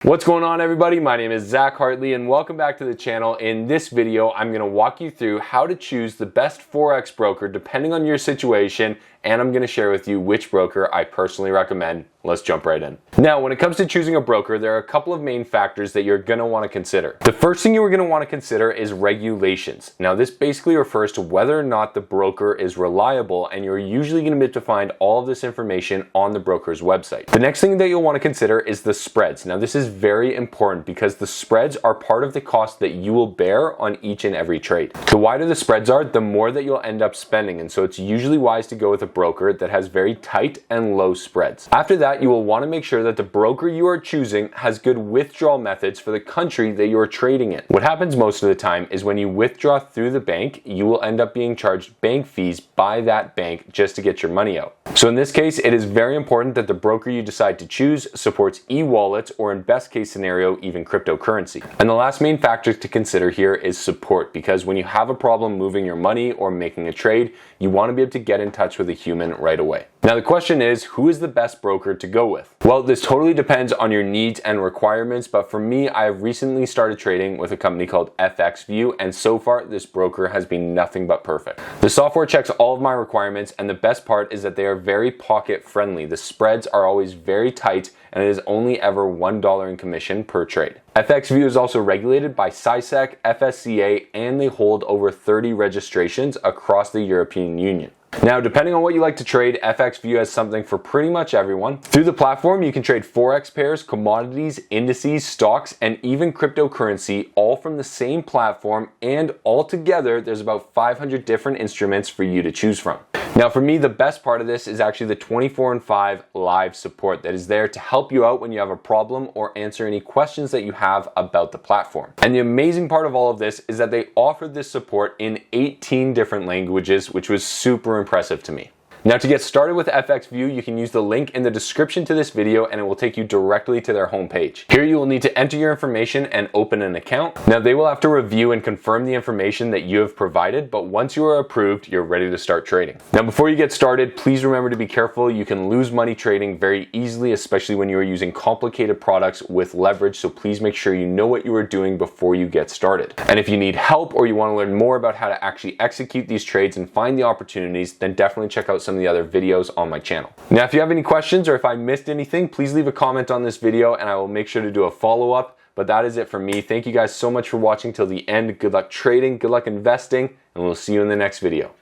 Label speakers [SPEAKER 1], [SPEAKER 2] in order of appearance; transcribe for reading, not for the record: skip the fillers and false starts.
[SPEAKER 1] What's going on, everybody? My name is Zach Hartley and welcome back to the channel. In this video, I'm going to walk you through how to choose the best forex broker depending on your situation, and I'm going to share with you which broker I personally recommend. Let's jump right in. Now, when it comes to choosing a broker, there are a couple of main factors that you're going to want to consider. The first thing you are going to want to consider is regulations. Now, this basically refers to whether or not the broker is reliable, and you're usually going to be able to find all of this information on the broker's website. The next thing that you'll want to consider is the spreads. Now, this is very important because the spreads are part of the cost that you will bear on each and every trade. The wider the spreads are, the more that you'll end up spending, and so it's usually wise to go with a broker that has very tight and low spreads. After that, you will want to make sure that the broker you are choosing has good withdrawal methods for the country that you are trading in. What happens most of the time is when you withdraw through the bank, you will end up being charged bank fees by that bank just to get your money out. So in this case, it is very important that the broker you decide to choose supports e-wallets, or in best case scenario, even cryptocurrency. And the last main factor to consider here is support, because when you have a problem moving your money or making a trade, you want to be able to get in touch with a human right away. Now the question is, who is the best broker to go with? Well, this totally depends on your needs and requirements, but for me, I have recently started trading with a company called FXView, and so far this broker has been nothing but perfect. The software checks all of my requirements, and the best part is that they are very pocket friendly. The spreads are always very tight, and it is only ever $1 in commission per trade. FXView is also regulated by SISEC, FSCA, and they hold over 30 registrations across the European Union. Now, depending on what you like to trade, FXView has something for pretty much everyone. Through the platform, you can trade forex pairs, commodities, indices, stocks, and even cryptocurrency, all from the same platform, and altogether, there's about 500 different instruments for you to choose from. Now, for me, the best part of this is actually the 24/5 live support that is there to help you out when you have a problem or answer any questions that you have about the platform. And the amazing part of all of this is that they offer this support in 18 different languages, which was super impressive to me. Now, to get started with FXView, you can use the link in the description to this video and it will take you directly to their homepage. Here you will need to enter your information and open an account. Now, they will have to review and confirm the information that you have provided, but once you are approved, you're ready to start trading. Now, before you get started, please remember to be careful. You can lose money trading very easily, especially when you are using complicated products with leverage, so please make sure you know what you are doing before you get started. And if you need help or you want to learn more about how to actually execute these trades and find the opportunities, then definitely check out some of the other videos on my channel. Now, if you have any questions or if I missed anything, please leave a comment on this video and I will make sure to do a follow-up. But that is it for me. Thank you guys so much for watching till the end. Good luck trading, good luck investing, and we'll see you in the next video.